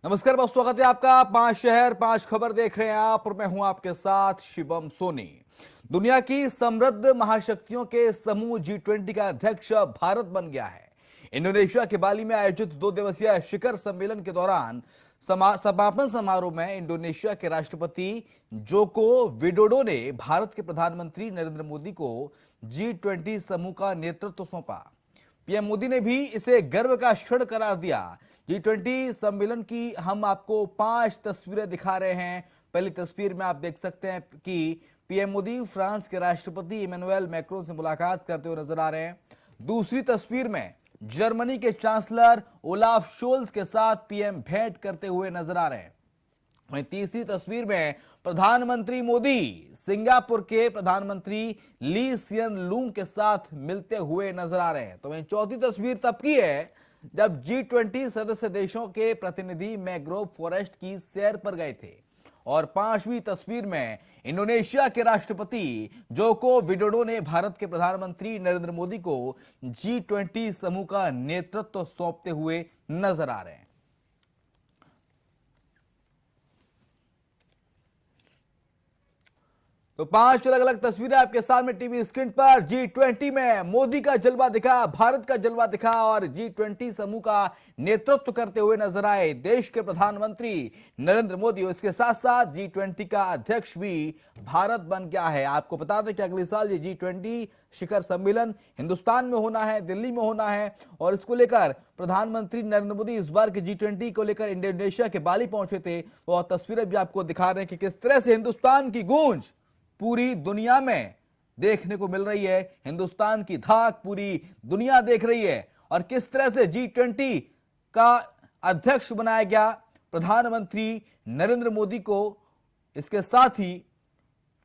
नमस्कार, बहुत स्वागत है आपका। 5 शहर 5 खबर देख रहे हैं आप और मैं हूं आपके साथ शिवम सोनी। दुनिया की समृद्ध महाशक्तियों के समूह G20 का अध्यक्ष भारत बन गया है। इंडोनेशिया के बाली में आयोजित 2 दिवसीय शिखर सम्मेलन के दौरान समापन समारोह में इंडोनेशिया के राष्ट्रपति जोको विडोडो ने भारत के प्रधानमंत्री नरेंद्र मोदी को G20 समूह का नेतृत्व सौंपा। पीएम मोदी ने भी इसे गर्व का क्षण करार दिया। G20 सम्मेलन की हम आपको 5 तस्वीरें दिखा रहे हैं। पहली तस्वीर में आप देख सकते हैं कि पीएम मोदी फ्रांस के राष्ट्रपति इमैनुएल मैक्रोन से मुलाकात करते हुए नजर आ रहे हैं। दूसरी तस्वीर में जर्मनी के चांसलर ओलाफ शोल्स के साथ पीएम भेंट करते हुए नजर आ रहे हैं। वहीं तीसरी तस्वीर में प्रधानमंत्री मोदी सिंगापुर के प्रधानमंत्री ली सियन लूंग के साथ मिलते हुए नजर आ रहे हैं। तो वहीं चौथी तस्वीर तब की है जब G20 सदस्य देशों के प्रतिनिधि मैंग्रोव फॉरेस्ट की सैर पर गए थे। और पांचवी तस्वीर में इंडोनेशिया के राष्ट्रपति जोको विडोडो ने भारत के प्रधानमंत्री नरेंद्र मोदी को G20 समूह का नेतृत्व सौंपते हुए नजर आ रहे हैं। तो 5 अलग अलग तस्वीरें आपके सामने टीवी स्क्रीन पर। G20 में मोदी का जलवा दिखा, भारत का जलवा दिखा और G20 समूह का नेतृत्व करते हुए नजर आए देश के प्रधानमंत्री नरेंद्र मोदी। और इसके साथ साथ G20 का अध्यक्ष भी भारत बन गया है। आपको बता दें कि अगले साल ये G20 शिखर सम्मेलन हिंदुस्तान में होना है, दिल्ली में होना है। और इसको लेकर प्रधानमंत्री नरेंद्र मोदी इस बार के G20 को लेकर इंडोनेशिया के बाली पहुंचे थे। और तस्वीरें भी आपको दिखा रहे हैं कि किस तरह से हिंदुस्तान की गूंज पूरी दुनिया में देखने को मिल रही है। हिंदुस्तान की धाक पूरी दुनिया देख रही है। और किस तरह से G20 का अध्यक्ष बनाया गया प्रधानमंत्री नरेंद्र मोदी को, इसके साथ ही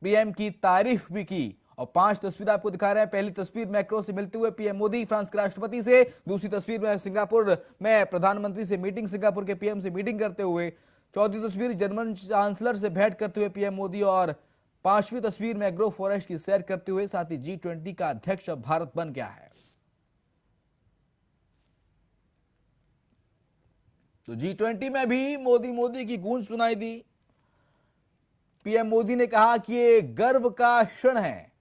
पीएम की तारीफ भी की। और 5 तस्वीर आपको दिखा रहे हैं। पहली तस्वीर मैक्रो से मिलते हुए पीएम मोदी फ्रांस के राष्ट्रपति से। दूसरी तस्वीर में सिंगापुर में प्रधानमंत्री से मीटिंग, सिंगापुर के पीएम से मीटिंग करते हुए। चौथी तस्वीर जर्मन चांसलर से भेंट करते हुए पीएम मोदी। और पांचवी तस्वीर मैंग्रोव फॉरेस्ट की सैर करते हुए। साथ ही G20 का अध्यक्ष अब भारत बन गया है। तो G20 में भी मोदी की गूंज सुनाई दी। पीएम मोदी ने कहा कि ये गर्व का क्षण है।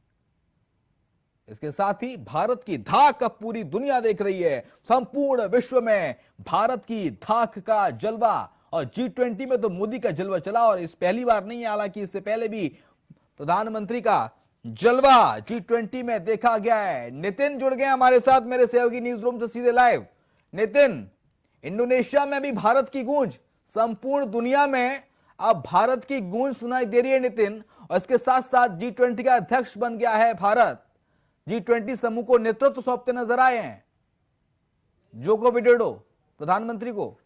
इसके साथ ही भारत की धाक अब पूरी दुनिया देख रही है। संपूर्ण विश्व में भारत की धाक का जलवा। और G20 में तो मोदी का जलवा चला और इस पहली बार नहीं है, हालांकि इससे पहले भी प्रधानमंत्री का जलवा G20 में देखा गया है। नितिन जुड़ गए हमारे साथ मेरे सहयोगी न्यूज रूम से सीधे लाइव। नितिन, इंडोनेशिया में भी भारत की गूंज, संपूर्ण दुनिया में अब भारत की गूंज सुनाई दे रही है नितिन। और इसके साथ साथ G20 का अध्यक्ष बन गया है भारत। G20 समूह को नेतृत्व सौंपते नजर आए हैं जोको विडोडो प्रधानमंत्री को।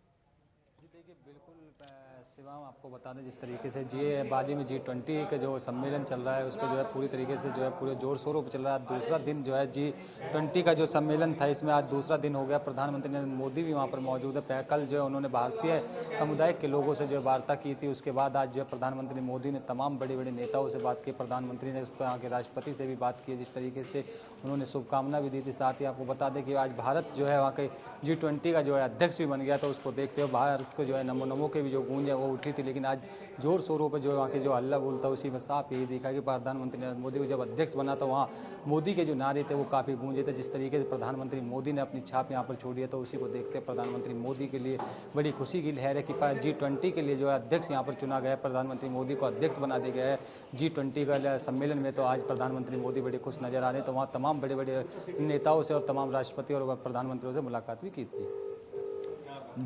शिवम, आपको बता दें जिस तरीके से बाली में G20 का जो सम्मेलन चल रहा है उस पर जो है पूरी तरीके से जो है पूरे जोर शोरों पर चल रहा है। दूसरा दिन जो है G20 का जो सम्मेलन था इसमें आज दूसरा दिन हो गया। प्रधानमंत्री नरेंद्र मोदी भी वहाँ पर मौजूद है। कल जो है उन्होंने भारतीय समुदाय के लोगों से जो है वार्ता की थी। उसके बाद आज जो है प्रधानमंत्री मोदी ने तमाम बड़े बड़े नेताओं से बात की। प्रधानमंत्री ने यहाँ के राष्ट्रपति से भी बात की, जिस तरीके से उन्होंने शुभकामना भी दी थी। साथ ही आपको बता दें कि आज भारत जो है वहाँ के G20 का जो है अध्यक्ष भी बन गया। तो उसको देखते हुए भारत को जो है नमो नमो के भी जो गूंज है वो उठी थी। लेकिन आज जोर शोरों पर जो वहाँ के जो हल्ला बोलता उसी में साफ यही देखा कि प्रधानमंत्री नरेंद्र मोदी को जब अध्यक्ष बना तो वहाँ मोदी के जो नारे थे वो काफ़ी गूंजे थे। जिस तरीके से प्रधानमंत्री मोदी ने अपनी छाप यहाँ पर छोड़ी है तो उसी को देखते प्रधानमंत्री मोदी के लिए बड़ी खुशी की लहर है कि G20 के लिए जो है अध्यक्ष यहाँ पर चुना गया है। प्रधानमंत्री मोदी को अध्यक्ष बना दिया गया है G20 का सम्मेलन में। तो आज प्रधानमंत्री मोदी बड़े खुश नजर आ रहे हैं। तो वहाँ तमाम बड़े बड़े नेताओं से और तमाम राष्ट्रपति और प्रधानमंत्रियों से मुलाकात भी की थी।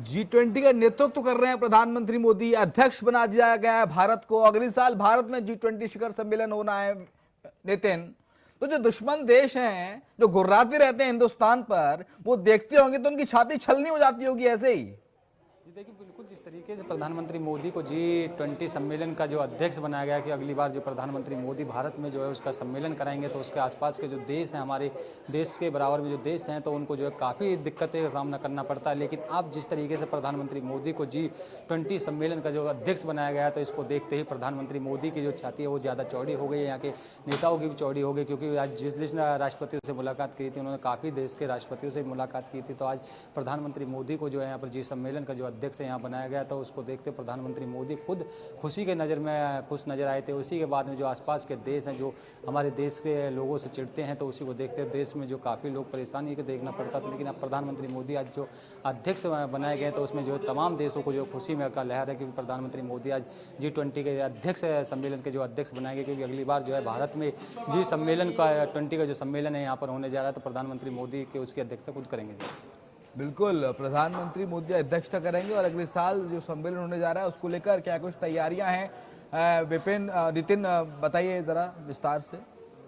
G20 का नेतृत्व कर रहे हैं प्रधानमंत्री मोदी। अध्यक्ष बना दिया गया है भारत को। अगले साल भारत में G20 शिखर सम्मेलन होना है नितिन। तो जो दुश्मन देश हैं, जो गुर्राते रहते हैं हिंदुस्तान पर, वो देखते होंगे तो उनकी छाती छलनी हो जाती होगी ऐसे ही। देखिए, बिल्कुल जिस तरीके से प्रधानमंत्री मोदी को G20 सम्मेलन का जो अध्यक्ष बनाया गया कि अगली बार जो प्रधानमंत्री मोदी भारत में जो है उसका सम्मेलन कराएंगे तो उसके आसपास के जो देश हैं, हमारे देश के बराबर में जो देश हैं, तो उनको जो है काफ़ी दिक्कतें का सामना करना पड़ता है। लेकिन अब जिस तरीके से प्रधानमंत्री मोदी को G20 सम्मेलन का जो अध्यक्ष बनाया गया तो इसको देखते ही प्रधानमंत्री मोदी की जो छाती है वो ज़्यादा चौड़ी हो गई है। यहाँ के नेताओं की भी चौड़ी हो गई, क्योंकि आज जिस राष्ट्रपतियों से मुलाकात की थी उन्होंने काफ़ी देश के राष्ट्रपतियों से मुलाकात की थी। तो आज प्रधानमंत्री मोदी को जो है यहाँ पर सम्मेलन का जो अध्यक्ष यहाँ बनाया गया था, उसको देखते प्रधानमंत्री मोदी खुद खुशी के नज़र में खुश नज़र आए थे। उसी के बाद में जो आसपास के देश हैं, जो हमारे देश के लोगों से चिढ़ते हैं, तो उसी को देखते देश में जो काफ़ी लोग परेशानी को देखना पड़ता था। लेकिन अब प्रधानमंत्री मोदी आज जो अध्यक्ष बनाए गए, तो उसमें जो तमाम देशों को जो खुशी में का लहर है, क्योंकि प्रधानमंत्री मोदी आज G20 के अध्यक्ष सम्मेलन के जो अध्यक्ष बनाए गए, क्योंकि अगली बार जो है भारत में जी सम्मेलन का 20 का जो सम्मेलन है यहाँ पर होने जा रहा है, तो प्रधानमंत्री मोदी के उसकी अध्यक्षता खुद करेंगे। बिल्कुल, प्रधानमंत्री मोदी अध्यक्षता करेंगे और अगले साल जो सम्मेलन होने जा रहा है उसको लेकर क्या कुछ तैयारियां हैं, विपिन नितिन बताइए जरा विस्तार से।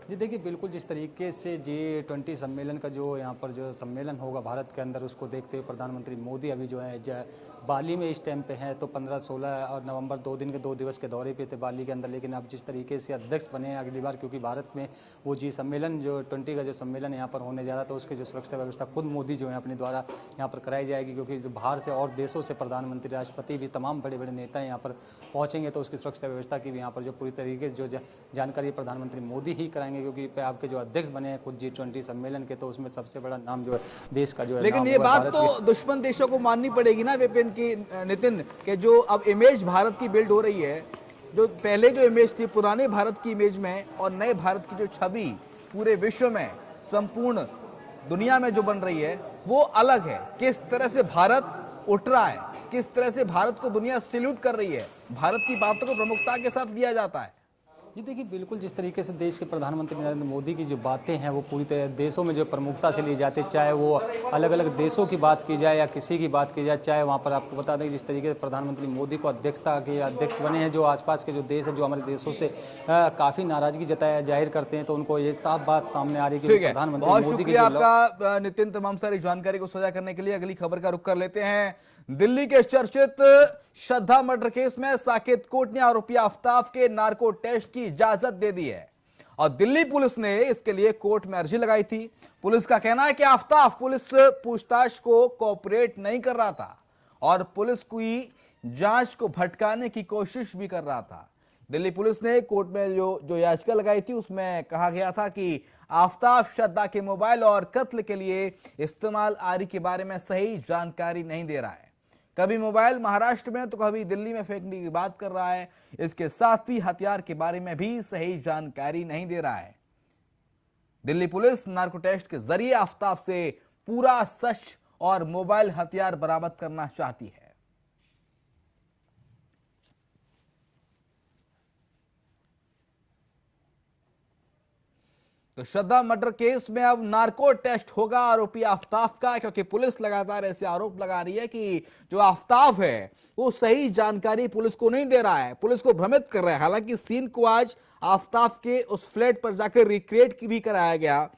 जी देखिए, बिल्कुल जिस तरीके से G20 सम्मेलन का जो यहाँ पर जो सम्मेलन होगा भारत के अंदर, उसको देखते हुए प्रधानमंत्री मोदी अभी जो है बाली में इस टाइम पे हैं, तो 15, 16 और नवंबर 2 दिवस के दौरे पे थे बाली के अंदर। लेकिन अब जिस तरीके से अध्यक्ष बने हैं अगली बार, क्योंकि भारत में वो सम्मेलन जो 20 का जो सम्मेलन यहाँ पर होने जा रहा है, तो उसकी जो सुरक्षा व्यवस्था खुद मोदी जो है अपने द्वारा यहाँ पर कराई जाएगी, क्योंकि जो बाहर से और देशों से प्रधानमंत्री, राष्ट्रपति भी, तमाम बड़े बड़े नेता यहाँ पर पहुँचेंगे, तो उसकी सुरक्षा व्यवस्था की भी यहाँ पर जो पूरी तरीके से जो जानकारी प्रधानमंत्री मोदी ही कराएंगे, क्योंकि आपके जो अध्यक्ष बने हैं खुद G20 सम्मेलन के, तो उसमें सबसे बड़ा नाम जो है देश का जो है। लेकिन ये बात तो दुश्मन देशों को माननी पड़ेगी ना विपिन की, नितिन, के जो अब इमेज भारत की बिल्ड हो रही है, जो पहले जो इमेज थी पुराने भारत की इमेज में और नए भारत की जो छवि पूरे विश्व में, संपूर्ण दुनिया में जो बन रही है, वो अलग है। किस तरह से भारत उठ रहा है, किस तरह से भारत को दुनिया सैल्यूट कर रही है, भारत की बातों को प्रमुखता के साथ लिया जाता है। जी देखिए, बिल्कुल जिस तरीके से देश के प्रधानमंत्री नरेंद्र मोदी की जो बातें हैं वो पूरी तरह देशों में जो प्रमुखता से ली जाती है, चाहे वो अलग अलग देशों की बात की जाए या किसी की बात की जाए, चाहे वहाँ पर आपको बता दें जिस तरीके से प्रधानमंत्री मोदी को अध्यक्ष बने हैं, जो आसपास के जो देश है, जो हमारे देशों से काफ़ी नाराजगी जाहिर करते हैं, तो उनको ये साफ बात सामने आ रही है कि प्रधानमंत्री बहुत मोदी शुक्रिया आपका नितिन, तमाम सारी जानकारी को साझा करने के लिए। अगली खबर का रुख कर लेते हैं। दिल्ली के चर्चित श्रद्धा मर्डर केस में साकेत कोर्ट ने आरोपी आफ्ताब के नार्को टेस्ट की इजाजत दे दी है और दिल्ली पुलिस ने इसके लिए कोर्ट में अर्जी लगाई थी। पुलिस का कहना है कि आफ्ताब पुलिस पूछताछ को कोऑपरेट नहीं कर रहा था और पुलिस की जांच को भटकाने की कोशिश भी कर रहा था। दिल्ली पुलिस ने कोर्ट में जो याचिका लगाई थी उसमें कहा गया था कि आफ्ताब श्रद्धा के मोबाइल और कत्ल के लिए इस्तेमाल आरी के बारे में सही जानकारी नहीं दे रहा है। कभी मोबाइल महाराष्ट्र में तो कभी दिल्ली में फेंकने की बात कर रहा है। इसके साथ ही हथियार के बारे में भी सही जानकारी नहीं दे रहा है। दिल्ली पुलिस नार्को टेस्ट के जरिए आफ्ताब से पूरा सच और मोबाइल हथियार बरामद करना चाहती है। तो श्रद्धा मर्डर केस में अब नार्को टेस्ट होगा आरोपी आफ्ताब का, क्योंकि पुलिस लगातार ऐसे आरोप लगा रही है कि जो आफ्ताब है वो सही जानकारी पुलिस को नहीं दे रहा है, पुलिस को भ्रमित कर रहा है। हालांकि सीन को आज आफ्ताब के उस फ्लैट पर जाकर रिक्रिएट भी कराया गया,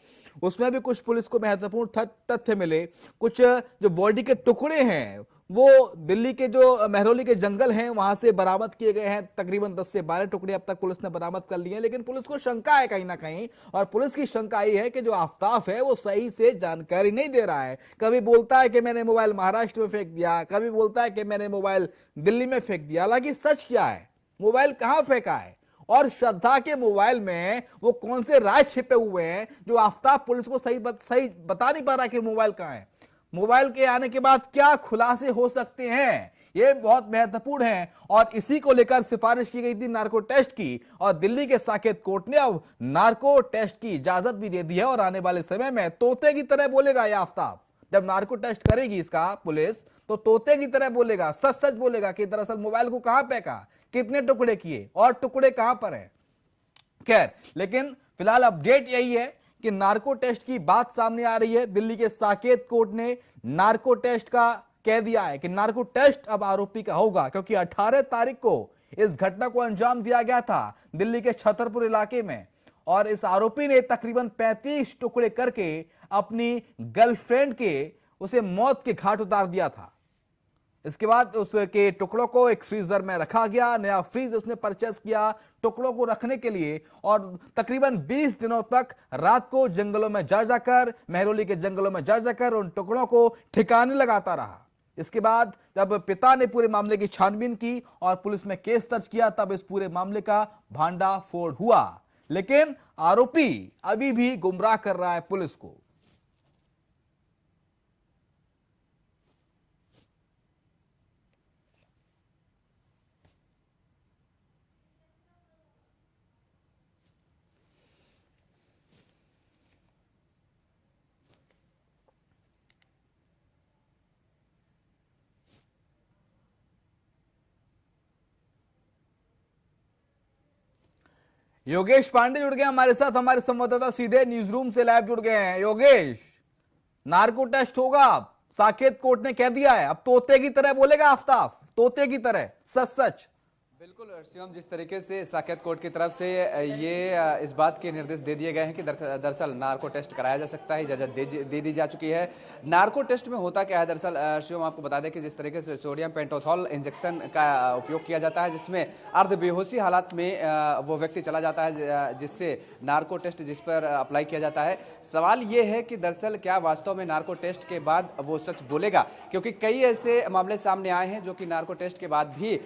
उसमें भी कुछ पुलिस को महत्वपूर्ण तथ्य मिले। कुछ जो बॉडी के टुकड़े हैं वो दिल्ली के जो मेहरौली के जंगल हैं वहां से बरामद किए गए हैं। तकरीबन 10 से 12 टुकड़े अब तक पुलिस ने बरामद कर लिए हैं, लेकिन पुलिस को शंका है कहीं ना कहीं, और पुलिस की शंका ये है कि जो आफ्ताब है वो सही से जानकारी नहीं दे रहा है। कभी बोलता है कि मैंने मोबाइल महाराष्ट्र में फेंक दिया, कभी बोलता है कि मैंने मोबाइल दिल्ली में फेंक दिया। हालांकि सच क्या है, मोबाइल कहां फेंका है और श्रद्धा के मोबाइल में वो कौन से राज छिपे हुए हैं जो आफ्ताब पुलिस को सही बता नहीं पा रहा कि मोबाइल कहां है। मोबाइल के आने के बाद क्या खुलासे हो सकते हैं, ये बहुत महत्वपूर्ण है और इसी को लेकर सिफारिश की गई थी नार्को टेस्ट की, और दिल्ली के साकेत कोर्ट ने अब नार्को टेस्ट की इजाजत भी दे दी है। और आने वाले समय में तोते की तरह बोलेगा ये आफ्ताब, जब नार्को टेस्ट करेगी इसका पुलिस तो तोते की तरह बोलेगा, सच सच बोलेगा कि दरअसल मोबाइल को कहां फेंका, कितने टुकड़े किए और टुकड़े कहां पर हैं। खैर, लेकिन फिलहाल अपडेट यही है कि नार्को टेस्ट की बात सामने आ रही है। दिल्ली के साकेत कोर्ट ने नार्को टेस्ट का कह दिया है कि नार्को टेस्ट अब आरोपी का होगा, क्योंकि 18 तारीख को इस घटना को अंजाम दिया गया था दिल्ली के छतरपुर इलाके में, और इस आरोपी ने तकरीबन 35 टुकड़े करके अपनी गर्लफ्रेंड के उसे मौत के घाट उतार दिया था। इसके बाद उसके टुकड़ों को एक फ्रीजर में रखा गया, नया फ्रीज उसने परचेस किया टुकड़ों को रखने के लिए, और तकरीबन 20 दिनों तक रात को जंगलों में जा जाकर, मेहरौली के जंगलों में जा जाकर उन टुकड़ों को ठिकाने लगाता रहा। इसके बाद जब पिता ने पूरे मामले की छानबीन की और पुलिस में केस दर्ज किया, तब इस पूरे मामले का भांडाफोड़ हुआ। लेकिन आरोपी अभी भी गुमराह कर रहा है पुलिस को। योगेश पांडे जुड़ गए हमारे साथ, हमारे संवाददाता सीधे न्यूज रूम से लाइव जुड़ गए हैं। योगेश, नार्को टेस्ट होगा, साकेत कोर्ट ने कह दिया है, अब तोते की तरह बोलेगा आफ्ताब, तोते की तरह, सच सच। बिल्कुल शिवम, जिस तरीके से साकेत कोर्ट की तरफ से ये इस बात के निर्देश दे दिए गए हैं कि दरअसल नार्को टेस्ट कराया जा सकता है, इजाजत दे दी जा चुकी है। नार्को टेस्ट में होता क्या है दरअसल शिवम, आपको बता दें कि जिस तरीके से सोडियम पेंटोथॉल इंजेक्शन का उपयोग किया जाता है, जिसमें अर्ध बेहोशी हालात में वो व्यक्ति चला जाता है, जिससे नार्को टेस्ट जिस पर अप्लाई किया जाता है। सवाल ये है कि दरअसल क्या वास्तव में नार्को टेस्ट के बाद वो सच बोलेगा, क्योंकि कई ऐसे मामले सामने आए हैं जो कि नार्को टेस्ट के बाद भी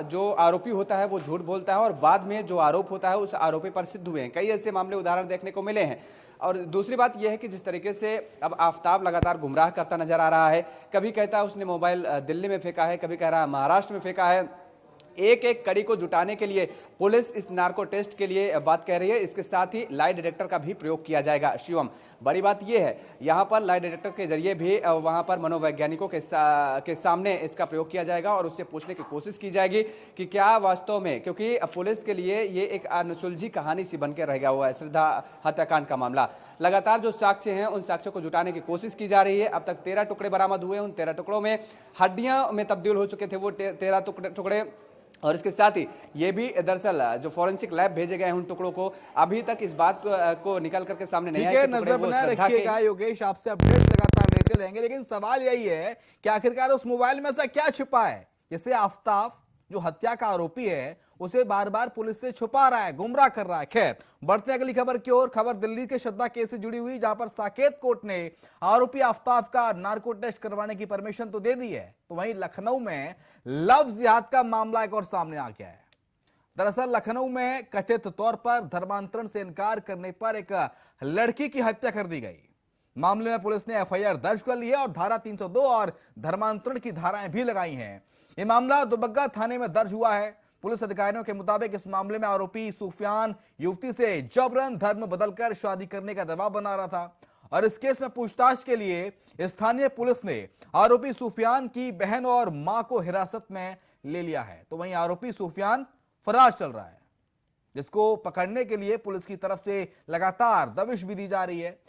जो आरोपी होता है वो झूठ बोलता है और बाद में जो आरोप होता है उस आरोपी पर सिद्ध हुए हैं। कई ऐसे मामले उदाहरण देखने को मिले हैं। और दूसरी बात यह है कि जिस तरीके से अब आफ्ताब लगातार गुमराह करता नजर आ रहा है, कभी कहता है उसने मोबाइल दिल्ली में फेंका है, कभी कह रहा है महाराष्ट्र में फेंका है। एक एक कड़ी को जुटाने के लिए पुलिस इस नार्को टेस्ट के लिए बात कह रही है। इसके साथ ही लाई डिटेक्टर का भी प्रयोग किया जाएगा। शिवम, बड़ी बात यह है यहाँ पर लाई डिटेक्टर के जरिए भी वहां पर मनोवैज्ञानिकों के सामने इसका प्रयोग किया जाएगा और उससे पूछने की कोशिश की जाएगी कि क्या वास्तव में, क्योंकि पुलिस के लिए ये एक अनसुलझी कहानी सी बनकर रह गया हुआ है श्रद्धा हत्याकांड का मामला। लगातार जो साक्ष्य हैं उन साक्ष्यों को जुटाने की कोशिश की जा रही है। अब तक 13 टुकड़े बरामद हुए, उन 13 टुकड़ों में हड्डियां में तब्दील हो चुके थे वो 13 टुकड़े। और इसके साथ ही ये भी दरअसल जो फॉरेंसिक लैब भेजे गए हैं उन टुकड़ों को अभी तक इस बात को निकल करके सामने नहीं आया। नजर बनाए रखिएगा योगेश, आपसे अपडेट्स लगातार लेते रहेंगे। लेकिन सवाल यही है कि आखिरकार उस मोबाइल में ऐसा क्या छिपा है जिसे आफ्ताब जो हत्या का आरोपी है उसे बार बार पुलिस से छुपा रहा है, गुमराह कर रहा है। खैर, बढ़ते अगली खबर की ओर। खबर दिल्ली के श्रद्धा केस से जुड़ी हुई, जहां पर साकेत कोर्ट ने आरोपी आफ्ताब का नार्को टेस्ट करवाने की परमिशन तो दे दी है, तो वहीं लखनऊ में लव जिहाद का मामला एक और सामने आ गया है। दरअसल लखनऊ में कथित तौर पर धर्मांतरण से इनकार करने पर एक लड़की की हत्या कर दी गई। मामले में पुलिस ने एफआईआर दर्ज कर ली है और धारा 302 और धर्मांतरण की धाराएं भी लगाई हैं। यह मामला दुबग्गा थाने में दर्ज हुआ है। पुलिस अधिकारियों के मुताबिक इस मामले में आरोपी सुफियान युवती से जबरन धर्म बदलकर शादी करने का दबाव बना रहा था और इस केस में पूछताछ के लिए स्थानीय पुलिस ने आरोपी सुफियान की बहन और मां को हिरासत में ले लिया है। तो वहीं आरोपी सुफियान फरार चल रहा है, जिसको पकड़ने के लिए पुलिस की तरफ से लगातार दबिश भी दी जा रही है।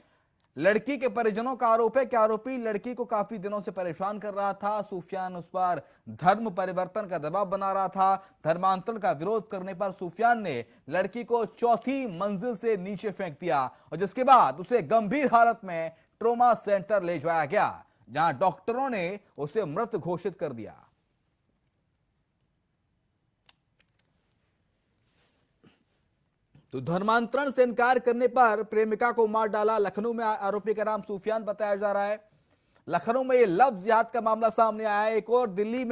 लड़की के परिजनों का आरोप है कि आरोपी लड़की को काफी दिनों से परेशान कर रहा था। सुफियान उस पर धर्म परिवर्तन का दबाव बना रहा था। धर्मांतरण का विरोध करने पर सुफियान ने लड़की को 4थी मंजिल से नीचे फेंक दिया और जिसके बाद उसे गंभीर हालत में ट्रॉमा सेंटर ले जाया गया, जहां डॉक्टरों ने उसे मृत घोषित कर दिया। तो धर्मांतरण से इनकार करने पर प्रेमिका को मार डाला। लखनऊ में आरोपी का नाम सुफियान बताया जा रहा है। लखनऊ में ये लव जिहाद का मामला सामने आया है। एक और दिल्ली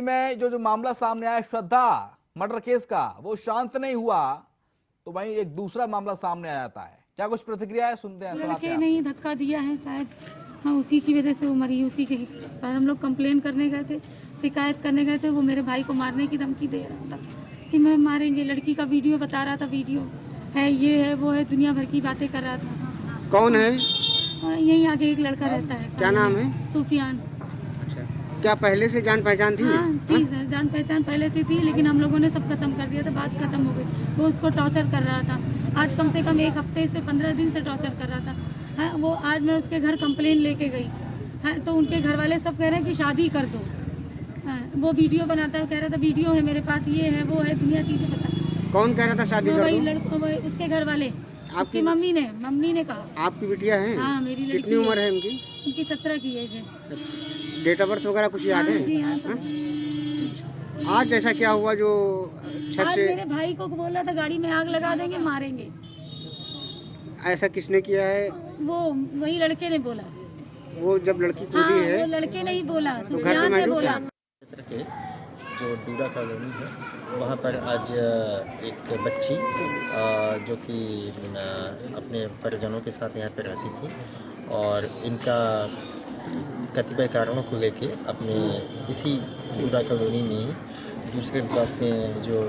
में जो मामला सामने आया श्रद्धा मर्डर केस का, वो शांत नहीं हुआ, तो वहीं एक दूसरा मामला सामने आ जाता है। क्या कुछ प्रतिक्रिया है, सुनते हैं। लड़के नहीं धक्का दिया है शायद, हाँ उसी की वजह से वो मरी। उसी के हम लोग कंप्लेन करने गए थे, शिकायत करने गए थे। वो मेरे भाई को मारने की धमकी दे रहा था कि मैं मारेंगे। लड़की का वीडियो बता रहा था, वीडियो है, ये है, वो है, दुनिया भर की बातें कर रहा था। कौन है? यहीं आगे एक लड़का रहता है। क्या नाम है? सुफियान। अच्छा, क्या पहले से जान पहचान थी? हाँ थी सर, जान पहचान पहले से थी, लेकिन हम लोगों ने सब खत्म कर दिया था, बात खत्म हो गई। वो उसको टॉर्चर कर रहा था। आज कम से कम 1 हफ्ते से 15 दिन से टॉर्चर कर रहा था। हाँ, वो आज मैं उसके घर कंप्लेन लेके गई। हाँ, तो उनके घर वाले सब कह रहे हैं कि शादी कर दो। हाँ, वो वीडियो बनाता है, कह रहा था वीडियो है मेरे पास, ये है, वो है, दुनिया चीजें बता। कौन कह रहा था शादी कर वही दो? लड़का, उसके घर वाले, उसकी मम्मी ने कहा। आपकी बिटिया है? हाँ मेरी लड़की। कितनी उम्र है उनकी? उनकी 17 की एज है। डेट ऑफ बर्थ वगैरह कुछ याद हाँ है? जी हाँ सब। आज ऐसा क्या हुआ जो छत आज से? मेरे भाई को बोला था गाड़ी में आग लगा देंगे, मारेंगे। ऐसा किसने किया है? वो वही लड़के ने बोला। वो जब लड़की हाँ कूदी है वो लड़के ने ही बोला, तो घर पे सुफियान ने मौजूद बोला। था? के जो डूडा कॉलोनी है वहाँ पर आज एक बच्ची जो कि अपने परिजनों के साथ यहाँ पर रहती थी और इनका कतिपय कारणों को लेके अपने इसी डूडा कॉलोनी में ही दूसरे ब्लॉक में जो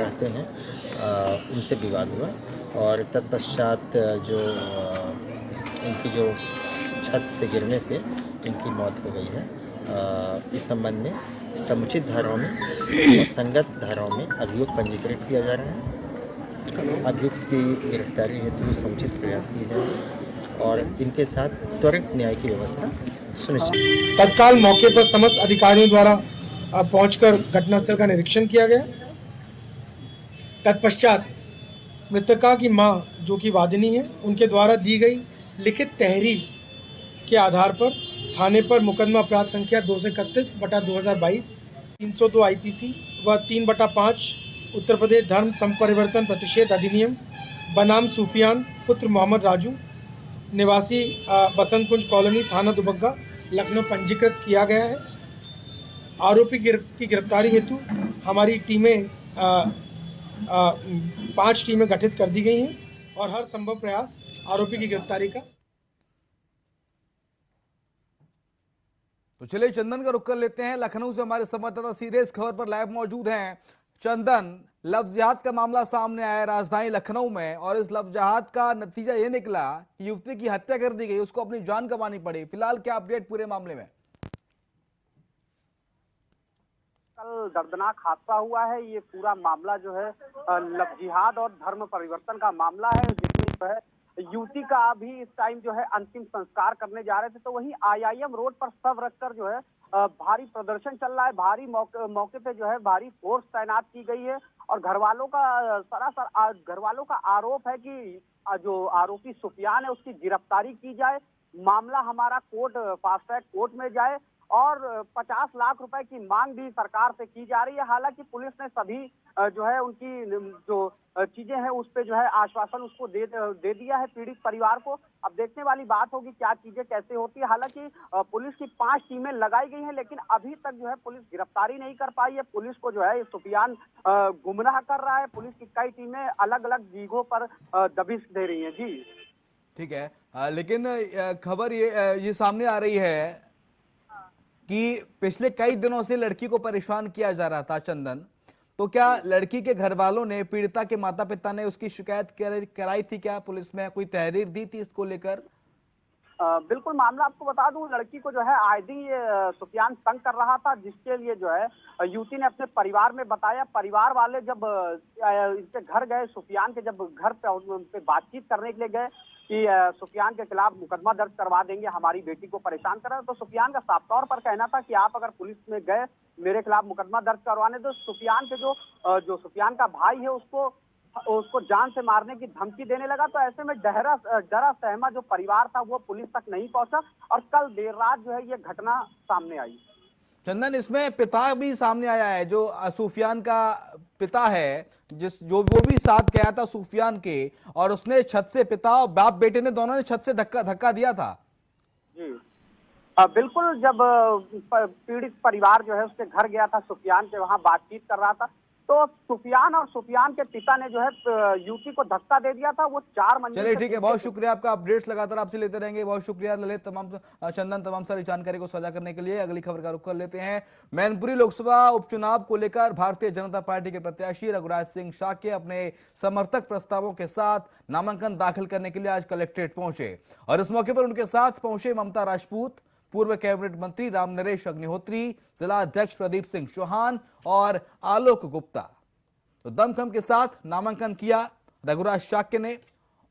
रहते हैं उनसे विवाद हुआ और तत्पश्चात जो इनकी जो छत से गिरने से इनकी मौत हो गई है इस संबंध में समुचित धाराओं में और संगत धाराओं में अभियोग पंजीकृत किया जा रहा है। अभियुक्त की गिरफ्तारी हेतु समुचित प्रयास किए जाएंगे और इनके साथ त्वरित न्याय की व्यवस्था सुनिश्चित। तत्काल मौके पर समस्त अधिकारियों द्वारा पहुंचकर घटनास्थल का निरीक्षण किया गया। तत्पश्चात मृतका की मां, जो कि वादिनी है, उनके द्वारा दी गई लिखित तहरीर के आधार पर थाने पर मुकदमा अपराध संख्या 231/2022, 302 IPC व 3/5 उत्तर प्रदेश धर्म संपरिवर्तन प्रतिषेध अधिनियम बनाम सूफियान पुत्र मोहम्मद राजू निवासी बसंत कुंज कॉलोनी, थाना दुबग्गा, लखनऊ पंजीकृत किया गया है। आरोपी की गिरफ्तारी हेतु हमारी टीमें 5 टीमें गठित कर दी गई हैं और हर संभव प्रयास आरोपी की गिरफ्तारी का। तो चलिए चंदन का रुख कर लेते हैं। लखनऊ से हमारे संवाददाता सीधे इस खबर पर लाइव मौजूद हैं। चंदन, लफ्ज जिहाद का मामला सामने आया राजधानी लखनऊ में और इस लफ्ज जिहाद का नतीजा ये निकला कि युवती की हत्या कर दी गई, उसको अपनी जान गंवानी पड़ी। फिलहाल क्या अपडेट पूरे मामले में? कल दर्दनाक हादसा हुआ है। ये पूरा मामला जो है लव जिहाद और धर्म परिवर्तन का मामला है, जिसमें जो है युवती का भी इस टाइम जो है अंतिम संस्कार करने जा रहे थे, तो वहीं IIM रोड पर शव रखकर जो है भारी प्रदर्शन चल रहा है। भारी मौके पे जो है भारी फोर्स तैनात की गई है और घरवालों का आरोप है कि जो आरोपी सुफियान है उसकी गिरफ्तारी की जाए, मामला हमारा फास्ट ट्रैक कोर्ट में जाए और 50 लाख रुपए की मांग भी सरकार से की जा रही है। हालांकि पुलिस ने सभी जो है उनकी जो चीजें हैं उस पे जो है आश्वासन उसको दे दिया है पीड़ित परिवार को। अब देखने वाली बात होगी क्या चीजें कैसे होती है। हालांकि पुलिस की 5 टीमें लगाई गई हैं, लेकिन अभी तक जो है पुलिस गिरफ्तारी नहीं कर पाई है। पुलिस को जो है सुफियान गुमराह कर रहा है। पुलिस की कई टीमें अलग अलग जगहों पर दबिश दे रही है। जी ठीक है, लेकिन खबर ये सामने आ रही है कि पिछले कई दिनों से लड़की को परेशान किया जा रहा था। चंदन, तो क्या लड़की के घर वालों ने, पीड़िता के माता पिता ने उसकी शिकायत कराई थी? क्या पुलिस में कोई तहरीर दी थी इसको लेकर? बिल्कुल, मामला आपको बता दूं, लड़की को जो है आए दिन ये सुफियान तंग कर रहा था, जिसके लिए जो है युवती ने अपने परिवार में बताया। परिवार वाले जब इनके घर गए, सुफियान के जब घर पे बातचीत करने के लिए गए कि सुफियान के खिलाफ मुकदमा दर्ज करवा देंगे, हमारी बेटी को परेशान कर रहा है, तो सुफियान का साफ तौर पर कहना था कि आप अगर पुलिस में गए मेरे खिलाफ मुकदमा दर्ज करवाने, तो सुफियान के जो सुफियान का भाई है उसको जान से मारने की धमकी देने लगा। तो ऐसे में डरा सहमा जो परिवार था वो पुलिस तक नहीं पहुंचा और कल देर रात जो है ये घटना सामने आई। चंदन, इसमें पिता भी सामने आया है, जो सुफियान का पिता है, वो भी साथ गया था सुफियान के, और उसने छत से, पिता और बाप बेटे ने दोनों ने छत से धक्का दिया था। जी बिल्कुल, जब पीड़ित परिवार जो है उसके घर गया था सुफियान के, वहां बातचीत कर रहा था, तो सुफियान और सुफियान के पिता ने जो है युवती को धक्का दे दिया था। वो 4 मंजिल। चलिए ठीक है, बहुत शुक्रिया आपका। अपडेट्स लगातार आपसे लेते रहेंगे। बहुत शुक्रिया ललित, चंदन, तमाम सारी जानकारी को साझा करने के लिए। अगली खबर का रुख कर लेते हैं। मैनपुरी लोकसभा उपचुनाव को लेकर भारतीय जनता पार्टी के प्रत्याशी रघुराज सिंह शाक्य अपने समर्थक प्रस्तावों के साथ नामांकन दाखिल करने के लिए आज कलेक्ट्रेट पहुंचे और इस मौके पर उनके साथ पहुंचे ममता राजपूत, पूर्व कैबिनेट मंत्री रामनरेश अग्निहोत्री, जिला अध्यक्ष प्रदीप सिंह चौहान और आलोक गुप्ता। तो दमखम के साथ नामांकन किया रघुराज शाक्य ने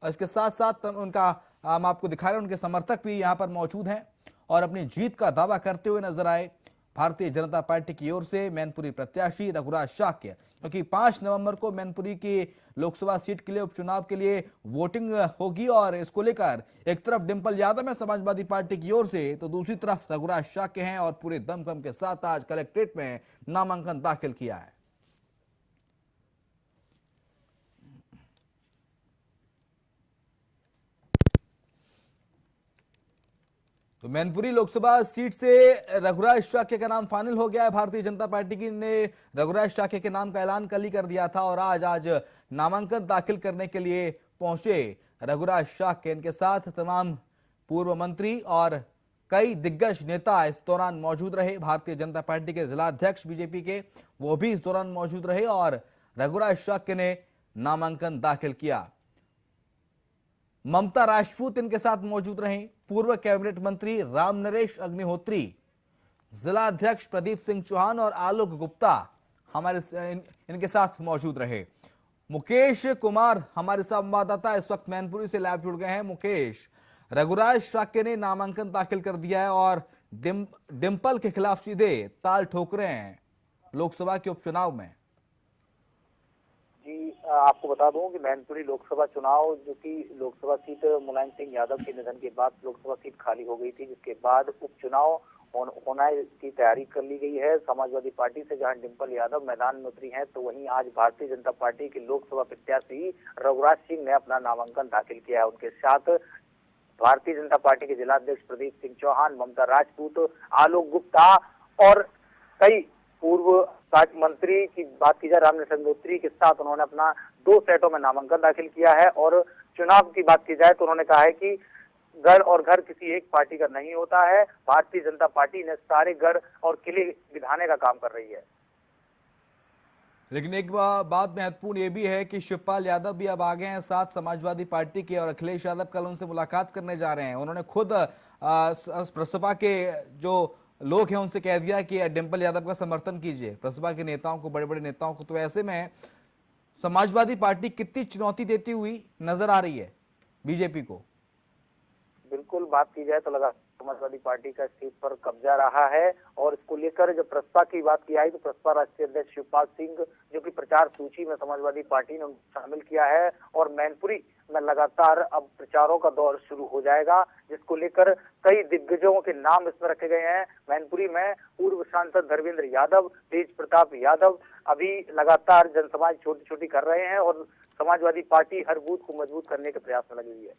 और इसके साथ साथ उनका हम आपको दिखा रहे हैं, उनके समर्थक भी यहां पर मौजूद हैं और अपनी जीत का दावा करते हुए नजर आए। भारतीय जनता पार्टी की ओर से मैनपुरी प्रत्याशी रघुराज शाक्य, क्योंकि 5 नवंबर को मैनपुरी की लोकसभा सीट के लिए उपचुनाव के लिए वोटिंग होगी और इसको लेकर एक तरफ डिंपल यादव है समाजवादी पार्टी की ओर से, तो दूसरी तरफ रघुराज शाक्य हैं और पूरे दमखम के साथ आज कलेक्ट्रेट में नामांकन दाखिल किया है। तो मैनपुरी लोकसभा सीट से रघुराज शाक्य का नाम फाइनल हो गया है। भारतीय जनता पार्टी की ने रघुराज शाक्य के नाम का ऐलान कल ही कर दिया था और आज नामांकन दाखिल करने के लिए पहुंचे रघुराज शाक्य। इनके साथ तमाम पूर्व मंत्री और कई दिग्गज नेता इस दौरान मौजूद रहे। भारतीय जनता पार्टी के जिला अध्यक्ष बीजेपी के, वो भी इस दौरान मौजूद रहे और रघुराज शाक्य ने नामांकन दाखिल किया। ममता राजपूत इनके साथ मौजूद रहे, पूर्व कैबिनेट मंत्री रामनरेश अग्निहोत्री जिला अध्यक्ष प्रदीप सिंह चौहान और आलोक गुप्ता इनके साथ मौजूद रहे। मुकेश कुमार हमारे संवाददाता इस वक्त मैनपुरी से लाइव जुड़ गए हैं। मुकेश, रघुराज शाक्य ने नामांकन दाखिल कर दिया है और डिंपल के खिलाफ सीधे ताल ठोक रहे हैं लोकसभा के उपचुनाव में। जी, आपको बता दूं कि मैनपुरी लोकसभा चुनाव, जो कि लोकसभा सीट मुलायम सिंह यादव के निधन के बाद लोकसभा सीट खाली हो गई थी, जिसके बाद उपचुनाव होना की तैयारी कर ली गई है। समाजवादी पार्टी से जहां डिंपल यादव मैदान में उतरी हैं, तो वहीं आज भारतीय जनता पार्टी के लोकसभा प्रत्याशी रघुराज सिंह ने अपना नामांकन दाखिल किया है। उनके साथ भारतीय जनता पार्टी के जिला अध्यक्ष प्रदीप सिंह चौहान, ममता राजपूत, आलोक गुप्ता और कई पूर्व मंत्री की बात की जाए रामनिवास गंगोत्री के साथ उन्होंने अपना 2 सेटों में नामांकन दाखिल किया है। और चुनाव की बात की जाए तो उन्होंने कहा है कि गढ़ और घर किसी एक पार्टी का नहीं होता है। भारतीय जनता पार्टी ने सारे गढ़ और किले बिठाने का काम कर रही है। लेकिन एक बात महत्वपूर्ण ये भी है कि शिवपाल यादव भी अब आ गए हैं साथ समाजवादी पार्टी के, और अखिलेश यादव कल उनसे मुलाकात करने जा रहे हैं। उन्होंने खुद प्रसपा के जो लोग हैं उनसे कह दिया कि डिंपल यादव का समर्थन कीजिए, प्रसपा के नेताओं को, बड़े बड़े नेताओं को। तो ऐसे में समाजवादी पार्टी कितनी चुनौती देती हुई नजर आ रही है बीजेपी को? बिल्कुल, बात की जाए तो लगा समाजवादी पार्टी का सीट पर कब्जा रहा है। और इसको लेकर जब प्रसपा की बात की आई तो प्रसपा राष्ट्रीय अध्यक्ष शिवपाल सिंह, जो कि प्रचार सूची में समाजवादी पार्टी ने शामिल किया है, और मैनपुरी में लगातार अब प्रचारों का दौर शुरू हो जाएगा, जिसको लेकर कई दिग्गजों के नाम इसमें रखे गए हैं। मैनपुरी में पूर्व सांसद धर्मेंद्र यादव, तेज प्रताप यादव अभी लगातार जनसभा छोटी छोटी कर रहे हैं और समाजवादी पार्टी हर बूथ को मजबूत करने के प्रयास में लगी हुई है।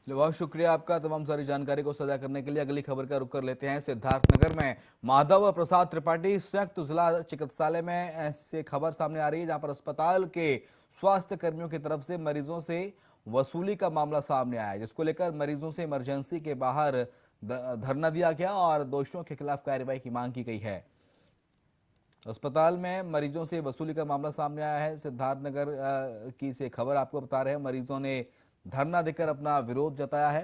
बहुत शुक्रिया आपका तमाम सारी जानकारी को साझा करने के लिए। अगली खबर का रुख कर लेते हैं। सिद्धार्थनगर में माधव प्रसाद त्रिपाठी संयुक्त जिला चिकित्सालय में से खबर सामने आ रही है, जहां पर अस्पताल के स्वास्थ्य कर्मियों की तरफ से मरीजों से वसूली का मामला सामने आया, जिसको लेकर मरीजों से इमरजेंसी के बाहर धरना दिया गया और दोषियों के खिलाफ कार्रवाई की मांग की गई है। अस्पताल में मरीजों से वसूली का मामला सामने आया है। सिद्धार्थनगर की से खबर आपको बता रहे हैं। मरीजों ने धरना देकर अपना विरोध जताया है।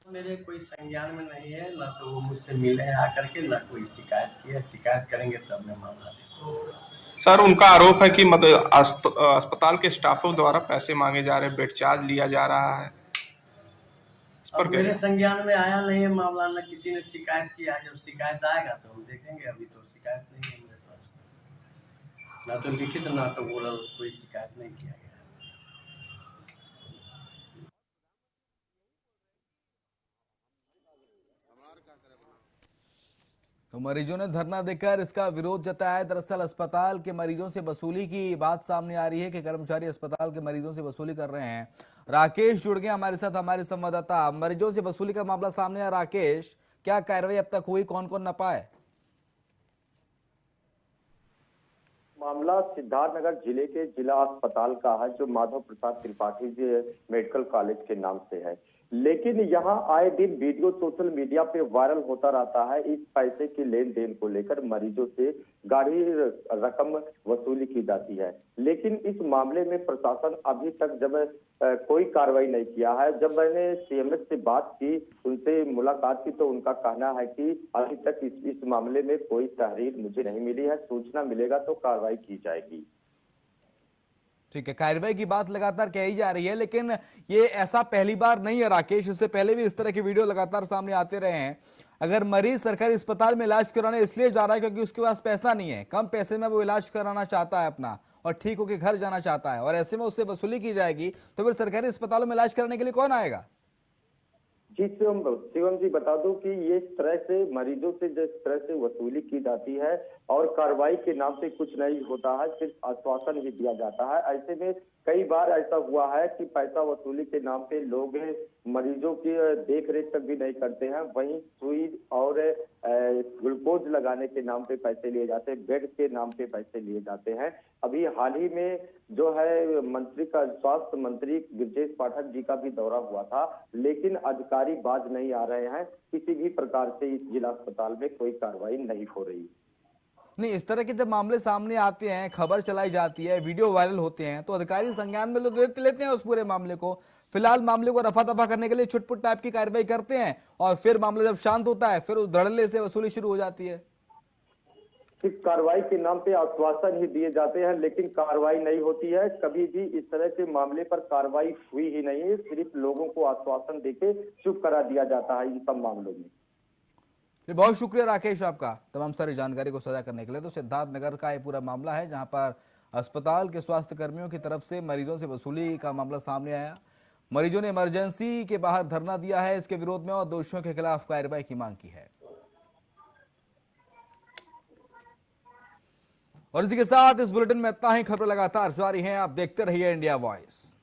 मेरे कोई संज्ञान में नहीं है, ना तो वो मुझसे मिले हैं आकर के, ना कोई शिकायत की है। शिकायत करेंगे तब मैं मामला देखूंगा। सर, उनका आरोप है कि मतलब अस्पताल के स्टाफों द्वारा पैसे मांगे जा रहे हैं, बेड चार्ज लिया जा रहा है। इस पर मेरे संज्ञान में आया नहीं है मामला, ना किसी ने शिकायत किया है। जब शिकायत आएगा तो हम देखेंगे। अभी तो शिकायत नहीं है मेरे पास, ना तो लिखित ना तो ओरल, कोई शिकायत नहीं किया गया। तो मरीजों ने धरना देकर इसका विरोध जताया है। दरअसल अस्पताल के मरीजों से वसूली की बात सामने आ रही है कि कर्मचारी अस्पताल के मरीजों से वसूली कर रहे हैं। राकेश जुड़ गए हमारे साथ, हमारे संवाददाता। मरीजों से वसूली का मामला सामने आया। राकेश, क्या कार्रवाई अब तक हुई, कौन कौन नपा है? मामला सिद्धार्थनगर जिले के जिला अस्पताल का है, जो माधव प्रसाद त्रिपाठी जी मेडिकल कॉलेज के नाम से है। लेकिन यहाँ आए दिन वीडियो सोशल मीडिया पे वायरल होता रहता है। इस पैसे के लेन देन को लेकर मरीजों से गाढ़ी रकम वसूली की जाती है। लेकिन इस मामले में प्रशासन अभी तक जब कोई कार्रवाई नहीं किया है। जब मैंने सीएमएस से बात की, उनसे मुलाकात की, तो उनका कहना है कि अभी तक इस मामले में कोई तहरीर मुझे नहीं मिली है। सूचना मिलेगा तो कार्रवाई की जाएगी। ठीक है, कार्रवाई की बात लगातार कही जा रही है, लेकिन ये ऐसा पहली बार नहीं है राकेश। इससे पहले भी इस तरह के वीडियो लगातार सामने आते रहे हैं। अगर मरीज सरकारी अस्पताल में इलाज कराने इसलिए जा रहा है क्योंकि उसके पास पैसा नहीं है, कम पैसे में वो इलाज कराना चाहता है अपना और ठीक होकर घर जाना चाहता है, और ऐसे में उससे वसूली की जाएगी, तो फिर सरकारी अस्पतालों में इलाज कराने के लिए कौन आएगा? जी शिवम जी, बता दूं कि ये इस तरह से मरीजों से जिस तरह से वसूली की जाती है और कार्रवाई के नाम से कुछ नहीं होता है, सिर्फ आश्वासन ही दिया जाता है। ऐसे में कई बार ऐसा हुआ है कि पैसा वसूली के नाम पे लोग मरीजों की देख रेख तक भी नहीं करते हैं। वहीं सुई और ग्लूकोज लगाने के नाम पे पैसे लिए जाते हैं, बेड के नाम पे पैसे लिए जाते हैं। अभी हाल ही में जो है मंत्री का, स्वास्थ्य मंत्री ब्रजेश पाठक जी का भी दौरा हुआ था, लेकिन अधिकारी बाज नहीं आ रहे हैं। किसी भी प्रकार से इस जिला अस्पताल में कोई कार्रवाई नहीं हो रही। नहीं, इस तरह के जब मामले सामने आते हैं, खबर चलाई जाती है, वीडियो वायरल होते हैं, तो अधिकारी संज्ञान में लोग लेते हैं उस पूरे मामले को। फिलहाल मामले को रफा दफा करने के लिए छुटपुट टाइप की कार्रवाई करते हैं और फिर मामला जब शांत होता है फिर उस धड़ल्ले से वसूली शुरू हो जाती है। सिर्फ कार्रवाई के नाम पे आश्वासन ही दिए जाते हैं, लेकिन कार्रवाई नहीं होती है। कभी भी इस तरह के मामले पर कार्रवाई हुई ही नहीं है। सिर्फ लोगों को आश्वासन देके चुप करा दिया जाता है इन सब मामलों में। बहुत शुक्रिया राकेश आपका तमाम सारी जानकारी को साझा करने के लिए। तो सिद्धार्थनगर का ये पूरा मामला है जहां पर अस्पताल के स्वास्थ्य कर्मियों की तरफ से मरीजों से वसूली का मामला सामने आया। मरीजों ने इमरजेंसी के बाहर धरना दिया है इसके विरोध में और दोषियों के खिलाफ कार्रवाई की मांग की है। और इसी के साथ इस बुलेटिन में इतना ही। खबर लगातार जारी है, आप देखते रहिए इंडिया वॉइस।